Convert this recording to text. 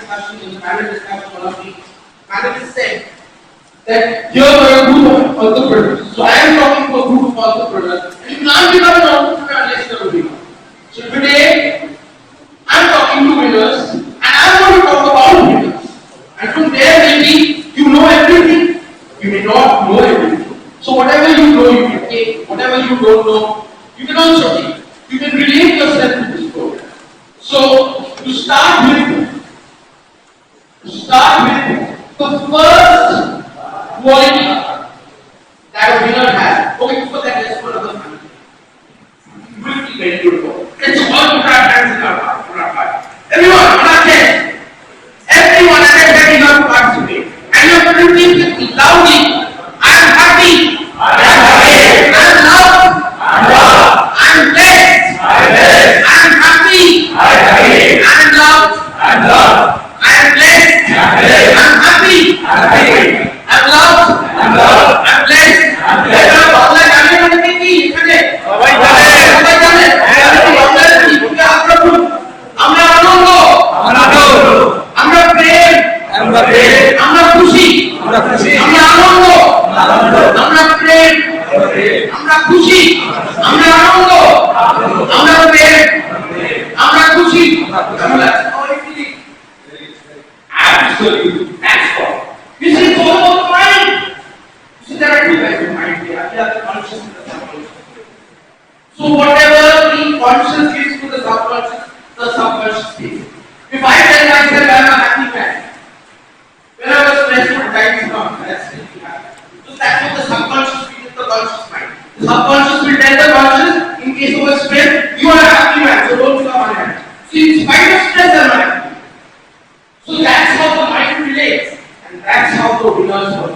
discussion, in the panel discussion, one of the panelists said that here are a group of entrepreneurs. So I am talking to a group of entrepreneurs, and you can't become an entrepreneur unless you are a winner. So today, I am talking to winners, and I am going to talk about winners. And from there, maybe you know everything, you may not know everything. So whatever you know, you can take. Whatever you don't know, you can also take. You can relate yourself to this program. So to start with the first quality that a winner has. Okay, before that, let's put another one. You will be very good for. Let's all put our hands in our heart. Everyone, on our chest. Everyone, and everybody has to participate. And you have to repeat with me loudly. I am happy. I am happy. I am loved. I am loved. I am blessed. I am blessed. I am happy. I am happy. I am loved. I am loved. I am blessed. I am blessed. I am happy. I am happy. I am loved. I am loved. I am blessed. I am blessed. Bangla জানেন অনেকে কি এখানে সবাই জানে আমরা আনন্দ আমরা প্রেম আমরা খুশি আমরা আনন্দ আমরা প্রেম আমরা খুশি আমরা আনন্দ আমরা প্রেম আমরা খুশি আমরা absolutely that's all. You see, it's all about the mind. You see, there are two kinds of mind here. You have the conscious and the subconscious. So whatever the conscious gives to the subconscious gives. If I tell myself I am a happy man, when I was stressful, times come, that's really happy. So that's what the subconscious feels the conscious mind. The subconscious will tell the conscious, in case of a stress, you are a happy man, so don't become unhappy. So in spite of stress, I am happy. So that's how the mind relates, and that's how the winners work.